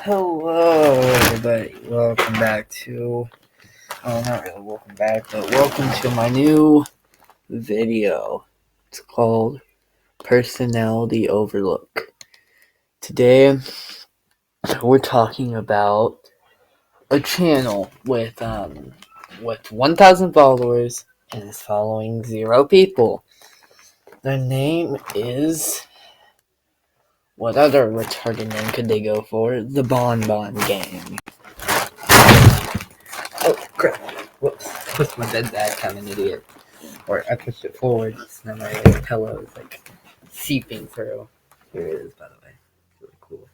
Hello, everybody. Welcome back to. Oh, not really welcome back, but welcome to my new video. It's called Personality Overlook. Today, we're talking about a channel with 1,000 followers and is following 0 people. Their name is. What other retarded name could they go for? The Bonbongang. Oh, crap. Whoops. Pushed my bed back, I'm an idiot. Or I pushed it forward, so now my pillow is like seeping through. Here it is, by the way. It's really cool.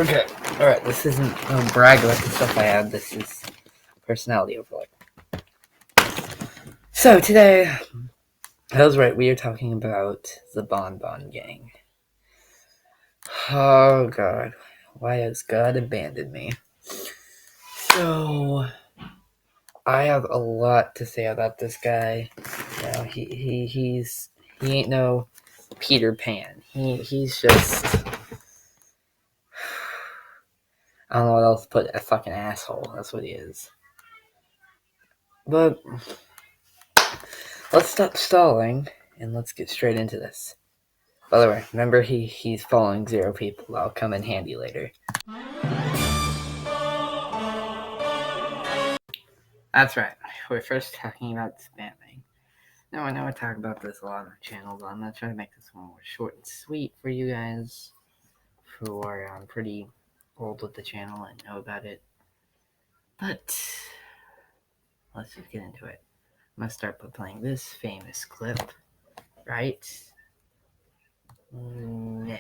Okay. Alright, this isn't brag about the stuff I have. This is personality overlook. So today, I was right, we are talking about the Bonbongang. Oh god. Why has God abandoned me? So I have a lot to say about this guy. You know, he ain't no Peter Pan. He's just, I don't know what else to put, a fucking asshole. That's what he is. But let's stop stalling and let's get straight into this. By the way, remember he's following 0 people. That'll come in handy later. That's right. We're first talking about spamming. Now, I know I talk about this a lot on the channel, but I'm going to try to make this one more short and sweet for you guys who are pretty old with the channel and know about it. But let's just get into it. I'm going to start by playing this famous clip, right? Yeah.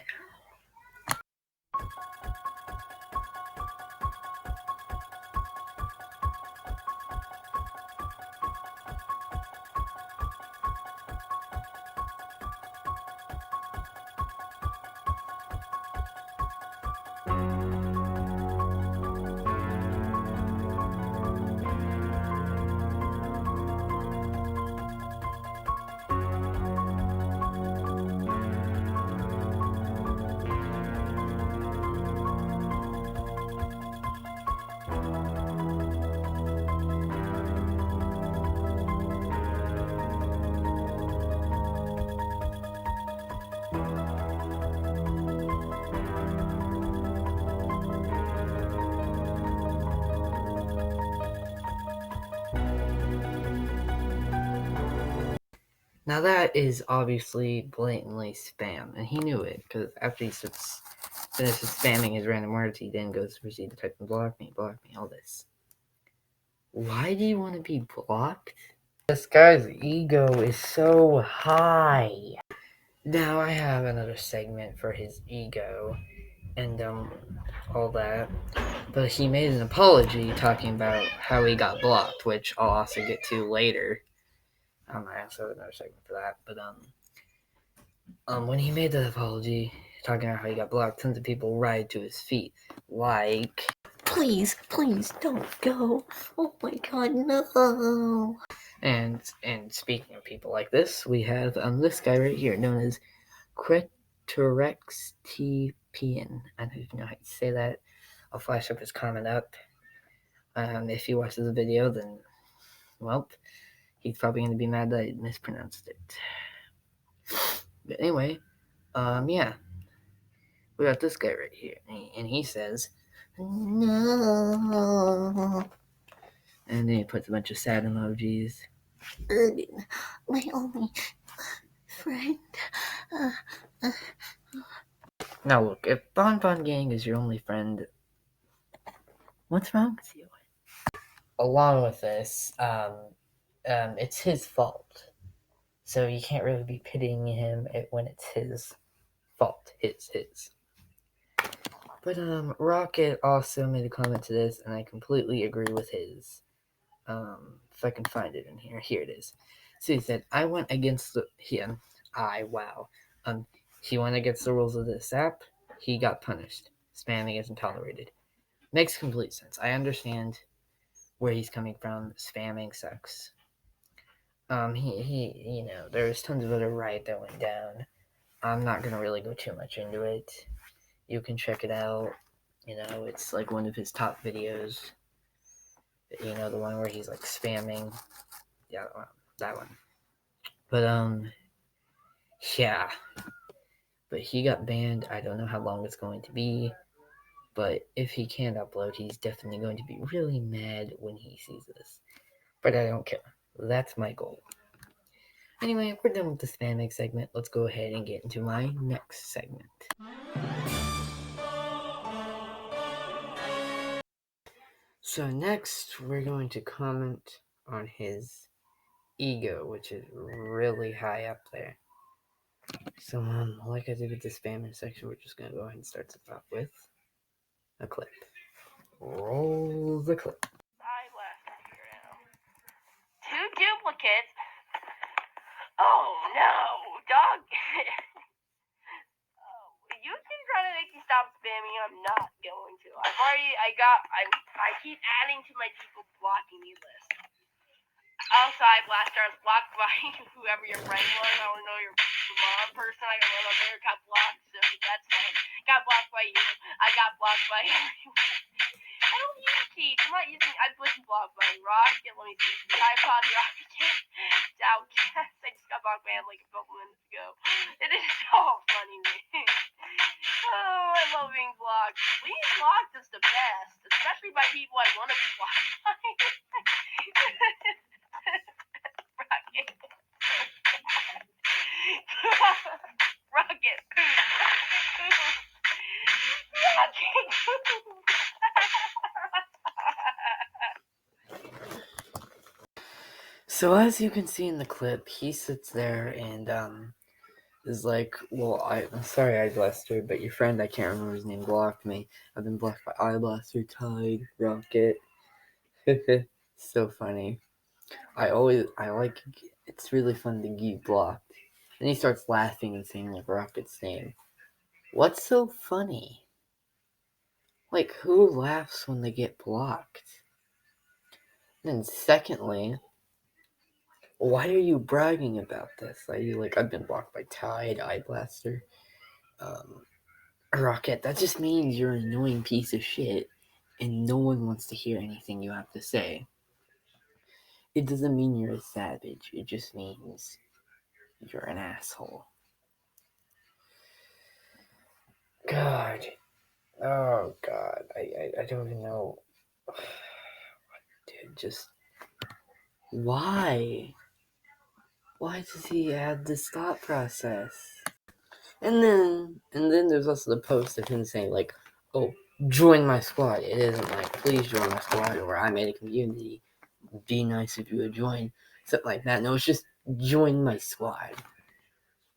Now that is obviously blatantly spam, and he knew it, because after he finishes spamming his random words, he then goes to proceed to type in block me, all this. Why do you want to be blocked? This guy's ego is so high. Now I have another segment for his ego, and all that, but he made an apology talking about how he got blocked, which I'll also get to later. I also have another segment for that, but when he made the apology, talking about how he got blocked, tons of people ride to his feet, like, please don't go. Oh my god, no. And speaking of people like this, we have this guy right here, known as Kretorextpian. I don't even know how to say that. I'll flash up his comment up. If he watches the video, then, well, he's probably going to be mad that I mispronounced it. But anyway, yeah. We got this guy right here, and he says, no. And then he puts a bunch of sad emojis. My only friend. Now look, if Bonbongang is your only friend, what's wrong with you? Along with this, it's his fault. So you can't really be pitying him when it's his fault. It's his. But Rocket also made a comment to this, and I completely agree with his. If I can find it in here. Here it is. So he said, I went against the... He went against the rules of this app. He got punished. Spamming isn't tolerated. Makes complete sense. I understand where he's coming from. Spamming sucks. There's tons of other riot that went down. I'm not gonna really go too much into it. You can check it out. You know, it's like one of his top videos. You know, the one where he's like spamming. Yeah, that one. But yeah. But he got banned. I don't know how long it's going to be. But if he can't upload, he's definitely going to be really mad when he sees this. But I don't care. That's my goal. Anyway, we're done with the spamming segment. Let's go ahead and get into my next segment. So next, we're going to comment on his ego, which is really high up there. So, like I did with the spamming section, we're just gonna go ahead and start this off with a clip. Roll the clip. Two duplicates. Oh no, dog. You can try to make me stop spamming. I'm not going to. I keep adding to my people blocking me list. Also, I blaster. I was blocked by whoever your friend was. I don't know your mom person. I got one over there. Got blocked, so that's fine. Got blocked by you. I got blocked by everyone. I don't use cheats. I'm not using. I push block by Rocket. Let me see. Tripod Rocket. Outcast. I just got blocked by him like a couple minutes ago. It is so funny, man. Oh, I love being blocked. Being blocked is the best, especially by people I want to be blocked by. Rocket. Rocket. So as you can see in the clip, he sits there and is like, well, I'm sorry, iBlaster, but your friend, I can't remember his name, blocked me. I've been blocked by iBlaster, Tide, Rocket. So funny. It's really fun to get blocked. Then he starts laughing and saying like Rocket's name. What's so funny? Like, who laughs when they get blocked? And secondly, why are you bragging about this? Are you like, I've been blocked by Tide, iBlaster, Rocket? That just means you're an annoying piece of shit, and no one wants to hear anything you have to say. It doesn't mean you're a savage. It just means you're an asshole. God. Oh, God. I don't even know. Dude, just... Why? Why does he add this thought process? And then there's also the post of him saying, like, oh, join my squad. It isn't like, please join my squad, or I made a community. Be nice if you would join. Something like that. No, it's just join my squad.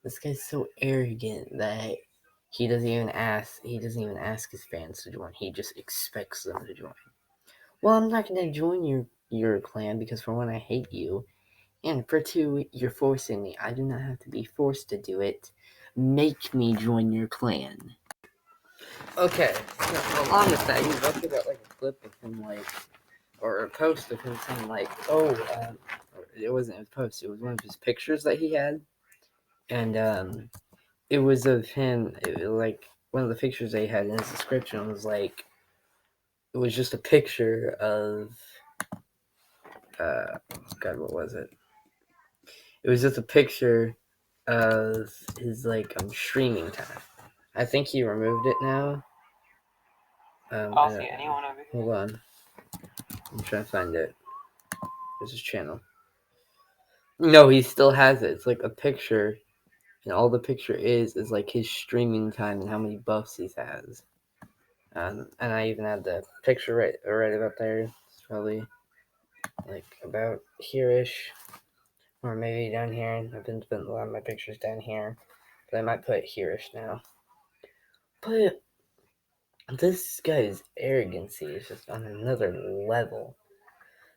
This guy's so arrogant that he doesn't even ask his fans to join. He just expects them to join. Well, I'm not gonna join your clan because for one, I hate you, and for two, you're forcing me. I do not have to be forced to do it. Make me join your clan. Okay, so along with that, he's also got like a clip of him like, or a post of him saying like, oh, it wasn't a post. It was one of his pictures that he had, and it was of him. Like one of the pictures they had in his description was like, it was just a picture of, God, what was it? It was just a picture of his like streaming time. I think he removed it now. I don't see anyone over here. Hold on, I'm trying to find it. There's his channel. No, he still has it. It's like a picture, and all the picture is like his streaming time and how many buffs he has. And I even had the picture right about there. It's probably like about here-ish, or maybe down here. I've been putting a lot of my pictures down here, but I might put it here-ish now. But this guy's arrogancy is just on another level.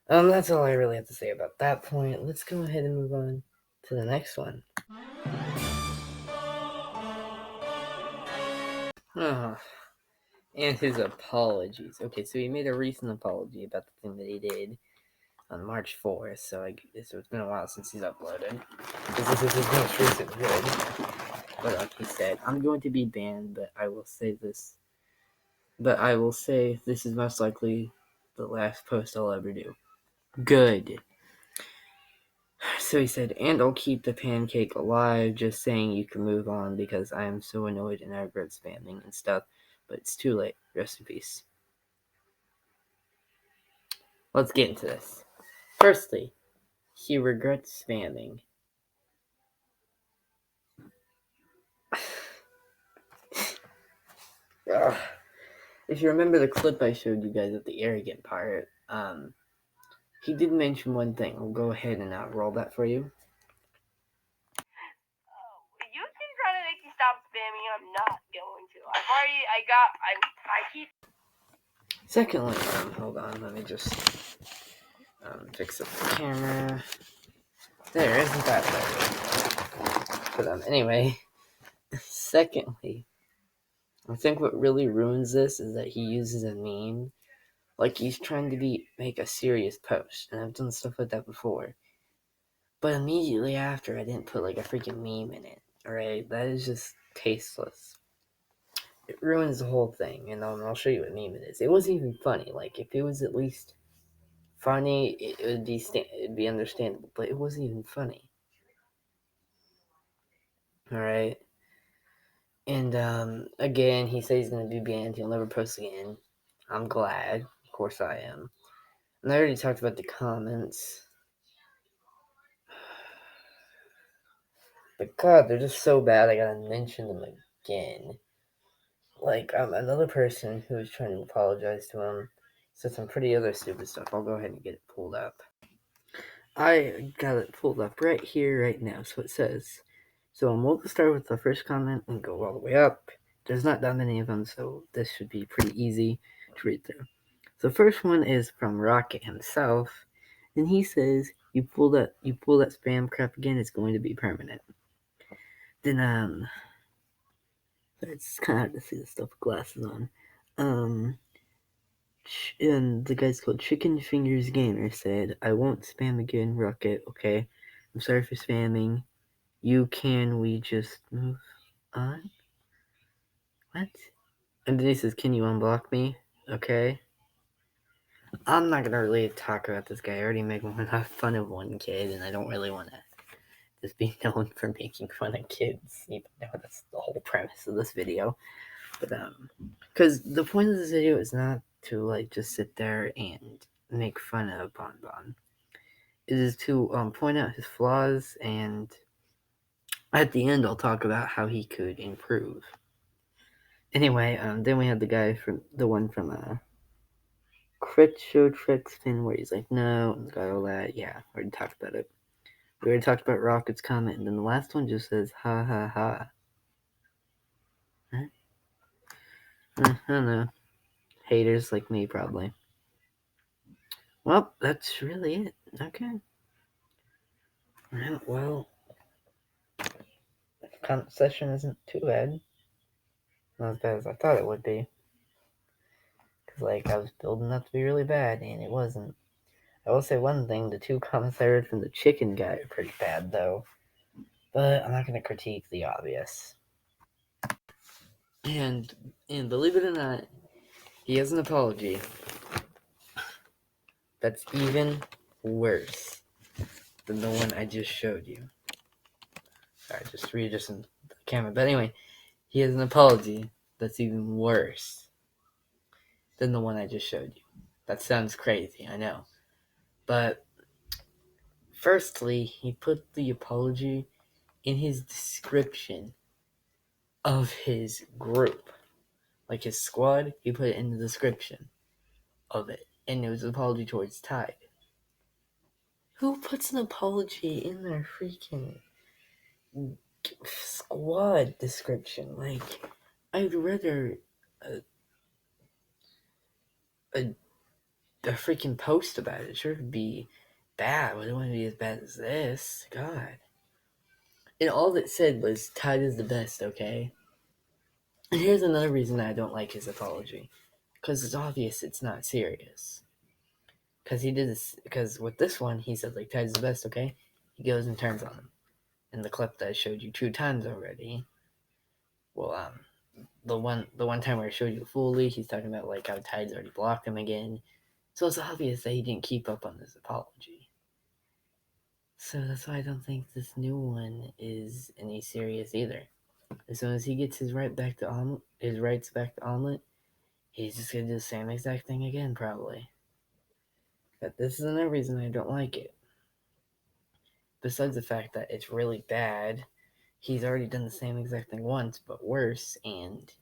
That's all I really have to say about that point. Let's go ahead and move on to the next one. And his apologies. Okay, so he made a recent apology about the thing that he did on March 4th, so it's been a while since he's uploaded. This is his most recent vid. But like he said, I'm going to be banned, but I will say this. But I will say this is most likely the last post I'll ever do. Good. So he said, and I'll keep the pancake alive, just saying you can move on because I am so annoyed and I regret spamming and stuff, but it's too late. Rest in peace. Let's get into this. Firstly, he regrets spamming. If you remember the clip I showed you guys of the arrogant part, he did mention one thing. I'll go ahead and roll that for you. You keep trying to make me stop spamming, I'm not going to. I keep. Secondly, hold on, let me just fix up the camera. There, isn't that better? But anyway, secondly, I think what really ruins this is that he uses a meme. Like he's trying to make a serious post, and I've done stuff like that before. But immediately after, I didn't put like a freaking meme in it. Alright, that is just tasteless. It ruins the whole thing, and I'll show you what meme it is. It wasn't even funny. Like if it was at least funny, it'd be understandable. But it wasn't even funny. Alright. And again, he says he's gonna be banned. He'll never post again. I'm glad. Of course I am. And I already talked about the comments. But God, they're just so bad. I gotta mention them again. Like another person who was trying to apologize to him said some pretty other stupid stuff. I'll go ahead and get it pulled up. I got it pulled up right here, right now. So it says. So we'll start with the first comment and go all the way up. There's not that many of them, so this should be pretty easy to read through. So the first one is from Rocket himself, and he says, "You pull that spam crap again, it's going to be permanent." Then it's kind of hard to see the stuff with glasses on. And the guy's called Chicken Fingers Gamer said, "I won't spam again, Rocket. Okay, I'm sorry for spamming. We just move on?" What? And then he says, "Can you unblock me?" Okay. I'm not gonna really talk about this guy. I already made fun of one kid, and I don't really want to just be known for making fun of kids, even though that's the whole premise of this video. But because the point of this video is not to like just sit there and make fun of Bonbon. It is to point out his flaws, and at the end I'll talk about how he could improve. Anyway, then we had the one from Crit Show Trick Spin where he's like, no, and got all that. Yeah, we already talked about it. We already talked about Rocket's comment, and then the last one just says, ha ha ha. Huh? I don't know. Haters like me, probably. Well, that's really it. Okay. Well, the comment session isn't too bad. Not as bad as I thought it would be. Because, like, I was building up to be really bad, and it wasn't. I will say one thing, the 2 comments I heard from the chicken guy are pretty bad, though. But I'm not going to critique the obvious. And believe it or not, he has an apology that's even worse than the one I just showed you. Sorry, just readjusting the camera. But anyway, he has an apology that's even worse than the one I just showed you. That sounds crazy, I know. But firstly, he put the apology in his description of his group. Like his squad, he put it in the description of it. And it was an apology towards Tide. Who puts an apology in their freaking squad description? Like, I'd rather a freaking post about it. Sure, it'd be bad, but it wouldn't be as bad as this. God. And all it said was Tide is the best, okay? And here's another reason I don't like his apology. Because it's obvious it's not serious. Because he did this, because with this one, he said, like, Tide's the best, okay? He goes and turns on him. In the clip that I showed you 2 times already. Well, the one time where I showed you fully, he's talking about like how Tide's already blocked him again. So it's obvious that he didn't keep up on this apology. So that's why I don't think this new one is any serious either. As soon as he gets his rights back to Omelet, he's just gonna do the same exact thing again, probably. But this is another reason I don't like it. Besides the fact that it's really bad, he's already done the same exact thing once, but worse, and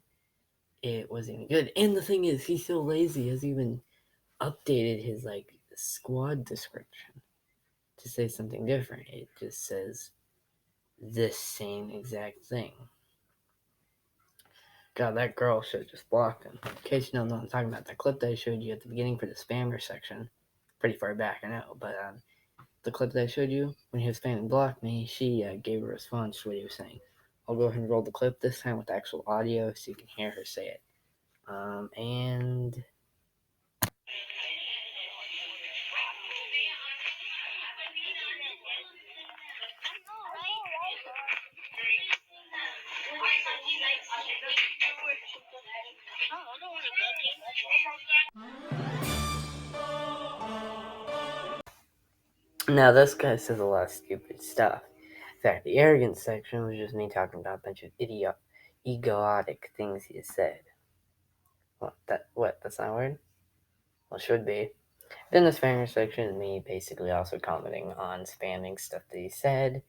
it wasn't even good. And the thing is, he's so lazy, he hasn't even updated his like squad description to say something different. It just says the same exact thing. God, that girl should have just blocked him. In case you don't know what I'm talking about, the clip that I showed you at the beginning for the spammer section, pretty far back, I know, but the clip that I showed you, when he was spamming block me, she gave a response to what he was saying. I'll go ahead and roll the clip this time with actual audio so you can hear her say it. And now this guy says a lot of stupid stuff. In fact, the arrogance section was just me talking about a bunch of egotic things he has said. What? That's not a word? Well, it should be. Then the spammer section is me basically also commenting on spamming stuff that he said.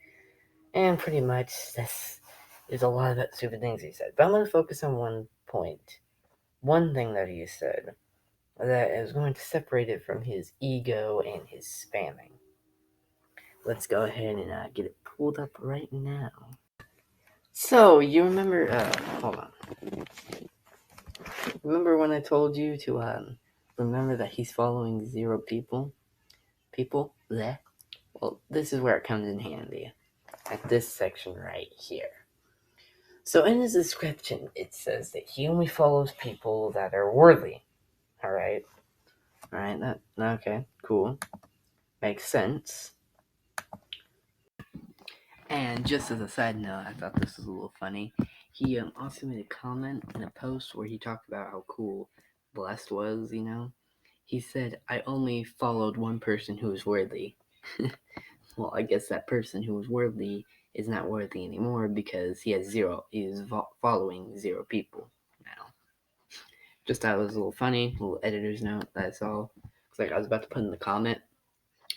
And pretty much this is a lot of that stupid things he said. But I'm going to focus on one point. One thing that he said that is going to separate it from his ego and his spamming. Let's go ahead and get it pulled up right now. So, you remember, hold on. Remember when I told you to, remember that he's following 0 people? Bleh. Well, this is where it comes in handy. At this section right here. So in his description, it says that he only follows people that are worthy. Alright? Alright, okay, cool. Makes sense. And just as a side note, I thought this was a little funny. He also made a comment in a post where he talked about how cool Blessed was, you know? He said, I only followed one person who was worthy. Well, I guess that person who was worthy is not worthy anymore because he has 0. He's following 0 people now. Just thought it was a little funny, a little editor's note, that's all. It's like I was about to put in the comment,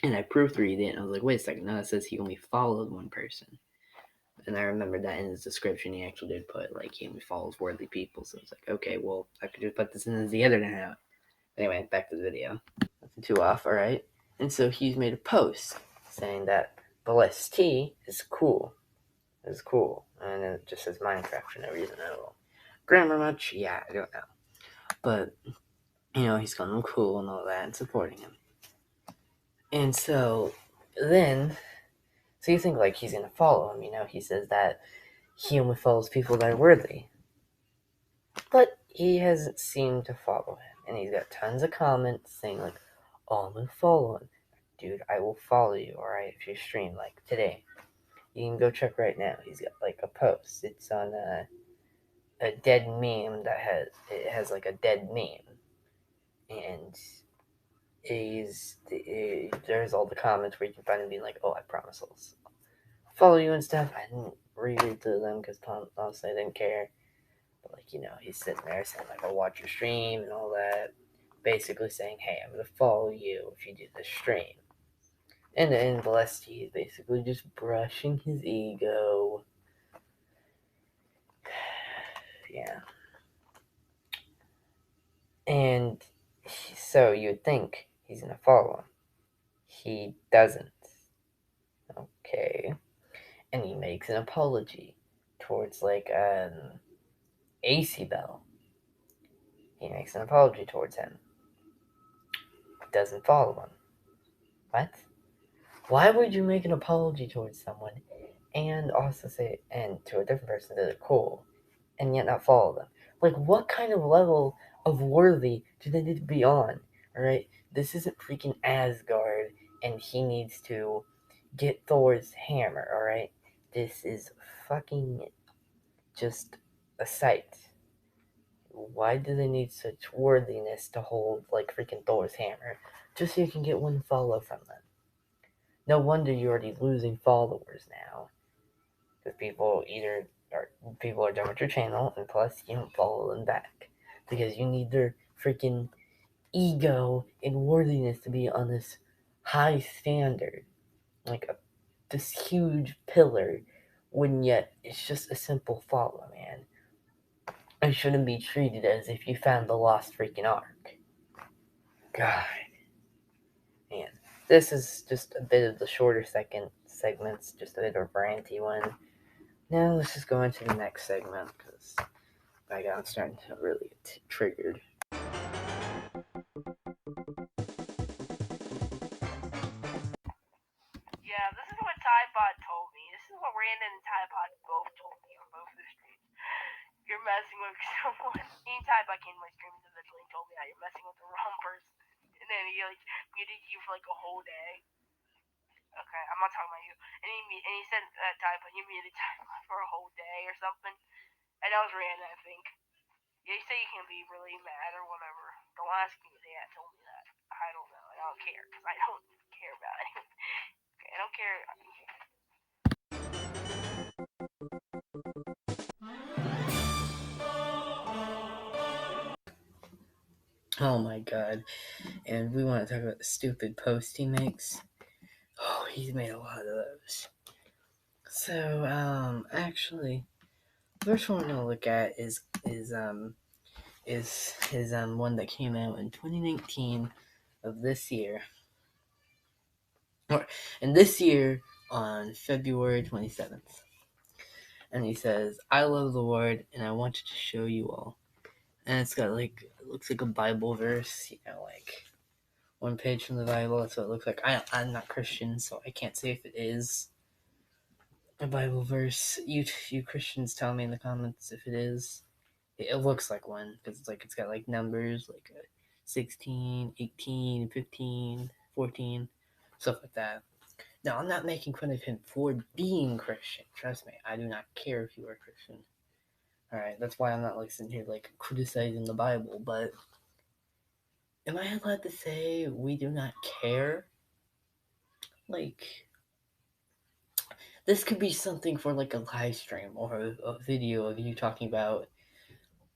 and I proofread it, and I was like, wait a second, no, it says he only followed one person. And I remembered that in his description, he actually did put, like, he only follows worthy people, so it's like, okay, well, I could just put this in as the editor note. Anyway, back to the video. Nothing too off, alright? And so he's made a post saying that Blessed T is cool. Is cool. And it just says Minecraft for no reason at all. Grammar much? Yeah, I don't know. But, you know, he's calling him cool and all that and supporting him. And so then, so you think like he's going to follow him, you know? He says that he only follows people that are worthy. But he hasn't seemed to follow him. And he's got tons of comments saying like, oh, I'm going to follow him. Dude, I will follow you, alright, if you stream like today. You can go check right now. He's got like a post. It's on a dead meme that has like a dead meme. And there's all the comments where you can find him being like, oh, I promise I'll follow you and stuff. I didn't read through them because honestly I didn't care. But like, you know, he's sitting there saying like, I'll watch your stream and all that. Basically saying, hey, I'm going to follow you if you do the stream. And then Blessed is basically just brushing his ego. Yeah. And so you'd think he's going to follow him. He doesn't. Okay. And he makes an apology towards like AC Bell. He makes an apology towards him. Doesn't follow him. What? Why would you make an apology towards someone and also say, and to a different person that they're cool, and yet not follow them? Like, what kind of level of worthy do they need to be on? Alright? This isn't freaking Asgard, and he needs to get Thor's hammer, alright? This is fucking just a sight. Why do they need such worthiness to hold like freaking Thor's hammer? Just so you can get one follow from them. No wonder you're already losing followers now. Because people are done with your channel, and plus you don't follow them back. Because you need their freaking ego and worthiness to be on this high standard. Like this huge pillar, when yet it's just a simple follow, man. It shouldn't be treated as if you found the lost freaking ark. God, man. This is just a bit of the shorter segments, just a bit of a ranty one. Now let's just go into the next segment, because my God, I'm starting to really get triggered. Yeah, this is what Typod told me. This is what Randon and Typod both told me on both their streams. You're messing with someone. Me and Typod came to my stream individually and told me that you're messing with the wrong person. And then he like muted you for like a whole day. Okay, I'm not talking about you. And he said that Typod, you muted Typod for a whole day or something. And that was Randon, I think. Yeah, you say you can be really mad or whatever. Don't ask me. They told me that. I don't know. I don't care because I don't care about it. Okay, I don't care. Oh my God. And we want to talk about the stupid posts he makes. Oh, he's made a lot of those. So, actually, the first one we're gonna look at is his one that came out in 2019 of this year. And this year on February 27th. And he says, I love the Lord and I wanted to show you all. And it's got like, it looks like a Bible verse, like one page from the Bible. That's what it looks like. I'm not Christian, so I can't say if it is a Bible verse. You Christians tell me in the comments if it is. It looks like one because it's got like numbers like 16, 18, 15, 14, stuff like that. Now, I'm not making fun of him for being Christian. Trust me, I do not care if you are Christian. Alright, that's why I'm not like sitting here like criticizing the Bible, but am I allowed to say we do not care? Like, this could be something for like a live stream or a video of you talking about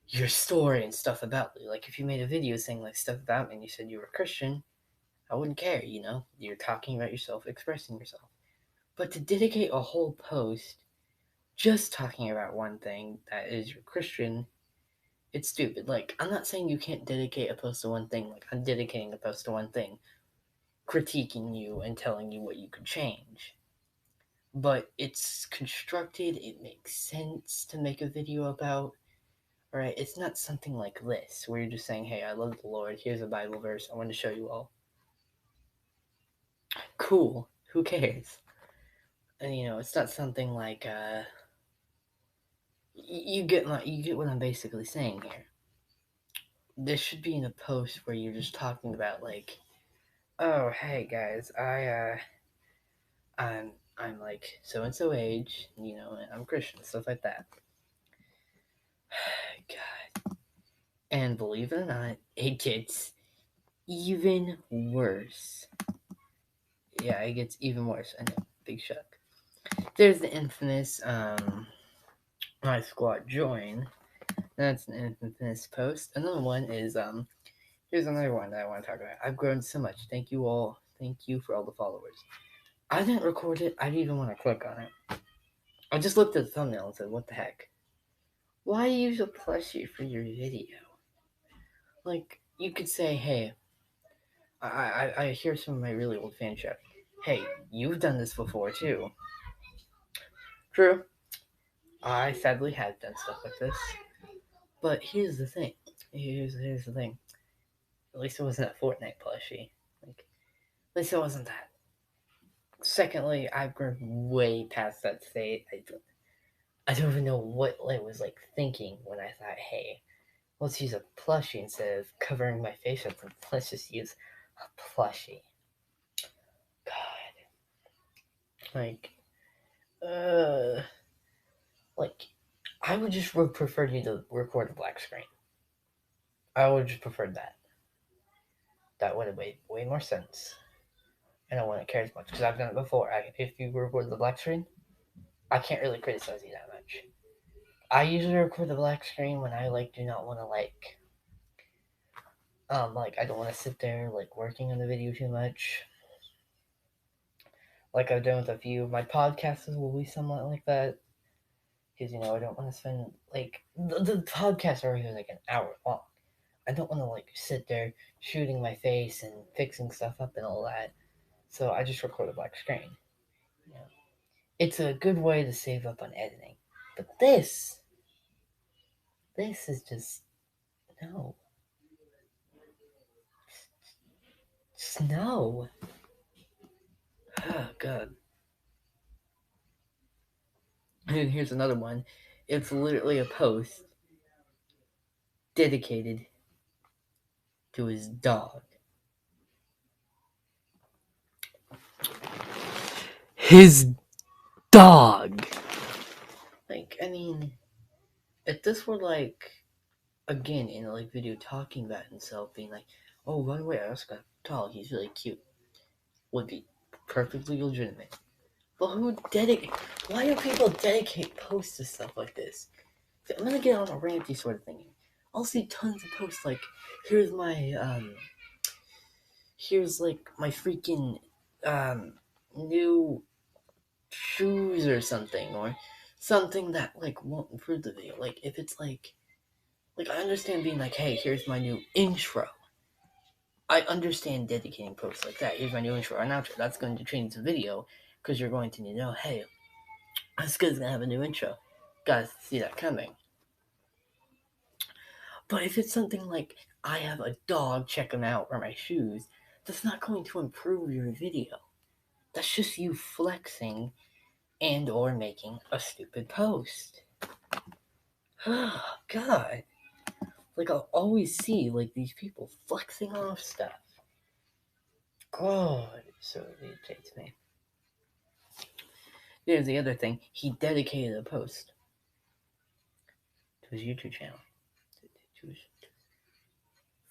your story and stuff about me. Like, if you made a video saying like stuff about me and you said you were a Christian, I wouldn't care, You're talking about yourself, expressing yourself. But to dedicate a whole post just talking about one thing that is your Christian, it's stupid. Like, I'm not saying you can't dedicate a post to one thing. Like, I'm dedicating a post to one thing, critiquing you and telling you what you could change. But it's constructed, it makes sense to make a video about. Alright, it's not something like this, where you're just saying, hey, I love the Lord, here's a Bible verse, I want to show you all. Cool, who cares? And, it's not something like, you get what I'm basically saying here. This should be in a post where you're just talking about like, oh hey guys, I'm like so and so age, and I'm Christian, stuff like that. God. And believe it or not, it gets even worse. Yeah, it gets even worse. I know, big shock. There's the infamous my squad join. That's an infamous post. Another one is here's another one that I want to talk about. I've grown so much. Thank you all. Thank you for all the followers. I didn't record it. I didn't even want to click on it. I just looked at the thumbnail and said, what the heck? Why use a plushie for your video? Like, you could say, hey, I hear some of my really old fan chat. Hey, you've done this before too. True. I sadly have done stuff like this. But here's the thing. Here's the thing. At least it wasn't a Fortnite plushie. Like, at least it wasn't that. Secondly, I've grown way past that state. I don't even know what I was like thinking when I thought, hey, let's use a plushie instead of covering my face up. Let's just use a plushie. God. Like, I would just prefer you to record a black screen. I would just prefer that. That would have made way more sense. And I wouldn't care as much because I've done it before. If you record the black screen, I can't really criticize you that much. I usually record the black screen when I do not want to I don't want to sit there working on the video too much. Like I've done with a few of my podcasts will be somewhat like that. Because I don't want to spend the podcasts are already an hour long. I don't want to sit there shooting my face and fixing stuff up and all that. So I just record a black screen. It's a good way to save up on editing. But this is just no. Just no. Oh god. And here's another one. It's literally a post dedicated to his dog. His dog. If this were again in a video talking about himself, being oh, by the way, I also got a dog, he's really cute, would be perfectly legitimate. But why do people dedicate posts to stuff like this? I'm gonna get on a ranty sort of thing. I'll see tons of posts here's my my freaking new shoes or something, or something that won't improve the video. If it's I understand being hey, here's my new intro. I understand dedicating posts like that. Here's my new intro and outro. That's going to change the video because you're going to need to know, hey, this guy's gonna have a new intro. Gotta see that coming. But if it's something I have a dog, check him out, or my shoes, that's not going to improve your video. That's just you flexing and or making a stupid post. Oh, God. I'll always see these people flexing off stuff. God, it so irritates me. Here's the other thing. He dedicated a post to his YouTube channel. To his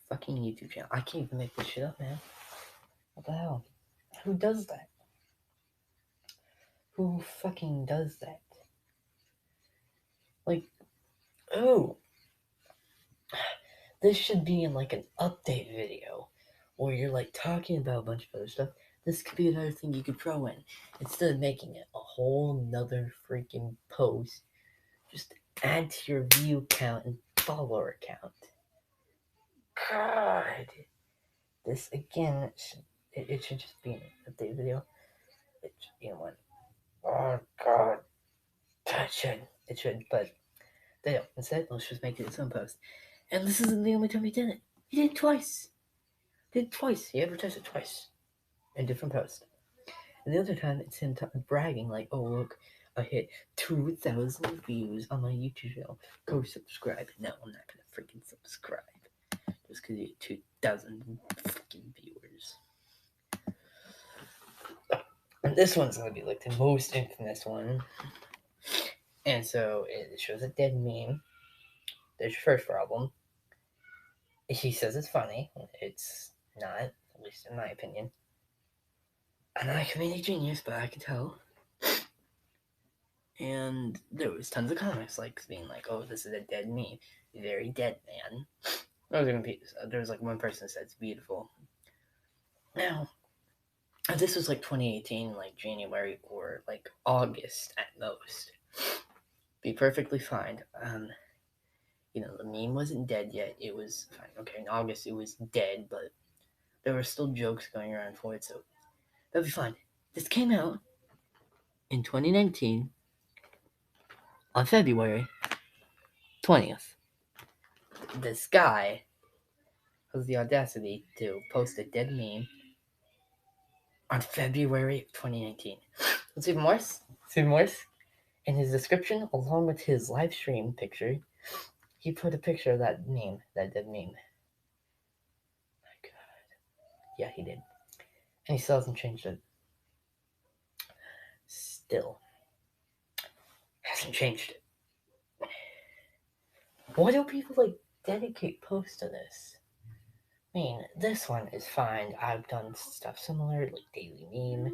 fucking YouTube channel. I can't even make this shit up, man. What the hell? Who does that? Who fucking does that? Oh. This should be in an update video where you're talking about a bunch of other stuff. This could be another thing you could throw in. Instead of making it a whole nother freaking post, just add to your view count and follower count. God. This again, it should just be an update video. It should be in one. Oh God. It should, but they don't. Instead, let's just make it its own post. And this isn't the only time he did it. He did it twice. He advertised it twice in different posts. And the other time, it's him bragging oh, look, I hit 2,000 views on my YouTube channel. Go subscribe. No, I'm not going to freaking subscribe. Just because you hit 2,000 freaking viewers. And this one's going to be the most infamous one. And so, it shows a dead meme. There's your first problem. He says it's funny. It's not, at least in my opinion. I'm not a comedic genius, but I could tell. And there was tons of comments being oh, this is a dead meme. Very dead, man. There was one person that said it's beautiful. Now, this was 2018, January or August at most. Be perfectly fine. The meme wasn't dead yet. It was fine. Okay, in August it was dead, but there were still jokes going around for it, so that'd be fine. This came out in 2019 on February 20th. This guy has the audacity to post a dead meme on February 2019. It's even worse. In his description, along with his live stream picture, he put a picture of that meme, that dead meme. My God. Yeah, he did. And he still hasn't changed it. Still. Hasn't changed it. Why do people dedicate posts to this. I mean, this one is fine. I've done stuff similar, like daily meme,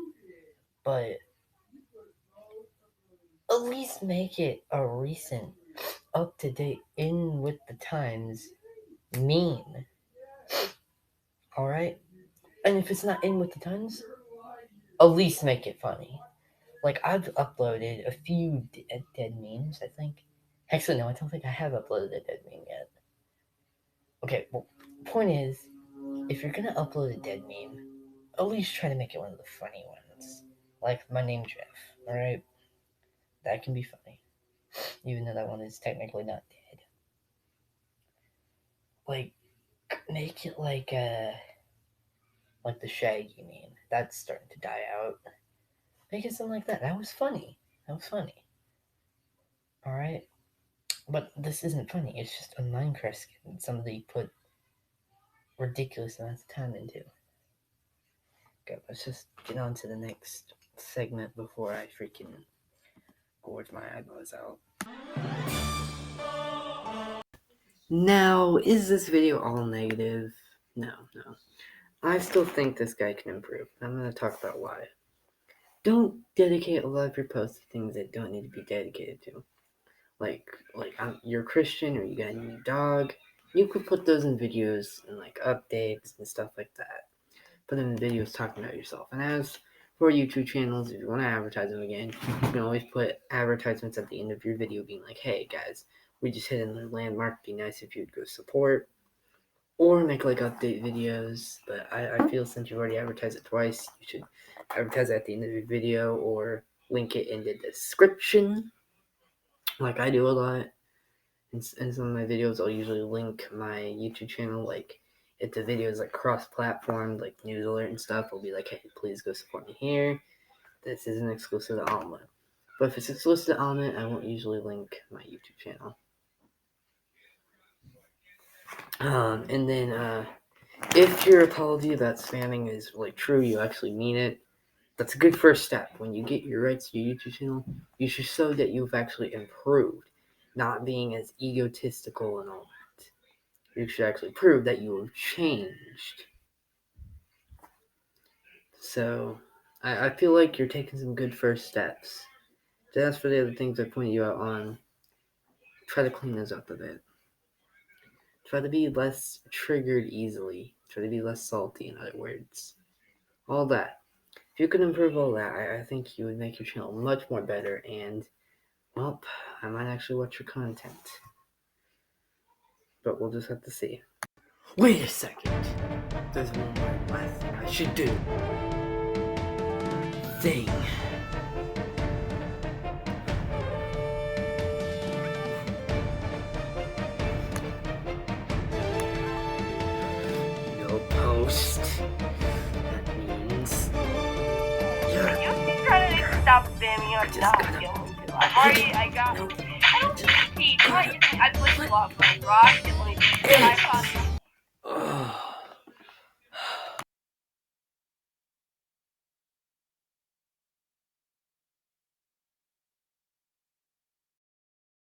but at least make it a recent, up to date, in with the times meme. Alright? And if it's not in with the times, at least make it funny. Like, I've uploaded a few dead memes, I think. Actually, no, I don't think I have uploaded a dead meme yet. Okay, well, point is, if you're gonna upload a dead meme, at least try to make it one of the funny ones. Like, my name Jeff, alright? That can be funny. Even though that one is technically not dead. Like, make it like the Shaggy meme. That's starting to die out. Make it something like that. That was funny. Alright? But this isn't funny. It's just a Minecraft skin somebody put ridiculous amounts of time into. Okay, let's just get on to the next segment before I freaking gorge my eyeballs out. Now, is this video all negative? No. I still think this guy can improve. I'm going to talk about why. Don't dedicate a lot of your posts to things that don't need to be dedicated to. Like you're a Christian or you got a new dog. You could put those in videos and like updates and stuff like that. Put them in videos talking about yourself. And as for YouTube channels, if you want to advertise them again, you can always put advertisements at the end of your video being like, hey guys, we just hit another landmark. It'd be nice if you'd go support. Or make like update videos. But I feel since you've already advertised it twice, you should advertise it at the end of your video or link it in the description. Like I do a lot. In some of my videos, I'll usually link my YouTube channel. Like if the video is like cross-platform, like news alert and stuff, I'll be like, hey, please go support me here. This isn't exclusive to Alma. But if it's exclusive to Alma, I won't usually link my YouTube channel. And then if your apology about spamming is like true, you actually mean it, that's a good first step. When you get your rights to your YouTube channel, you should show that you've actually improved, not being as egotistical and all that. You should actually prove that you have changed. So, I feel like you're taking some good first steps. So as for the other things I pointed you out on, try to clean those up a bit. Try to be less triggered easily. Try to be less salty, in other words. All that. If you could improve all that, I think you would make your channel much more better, and, well, I might actually watch your content. But we'll just have to see. Wait a second. There's one more last thing I should do. Thing. No post. That means You keep trying to stop spamming. I'm not going to. I don't need. I'm like a lot of rock.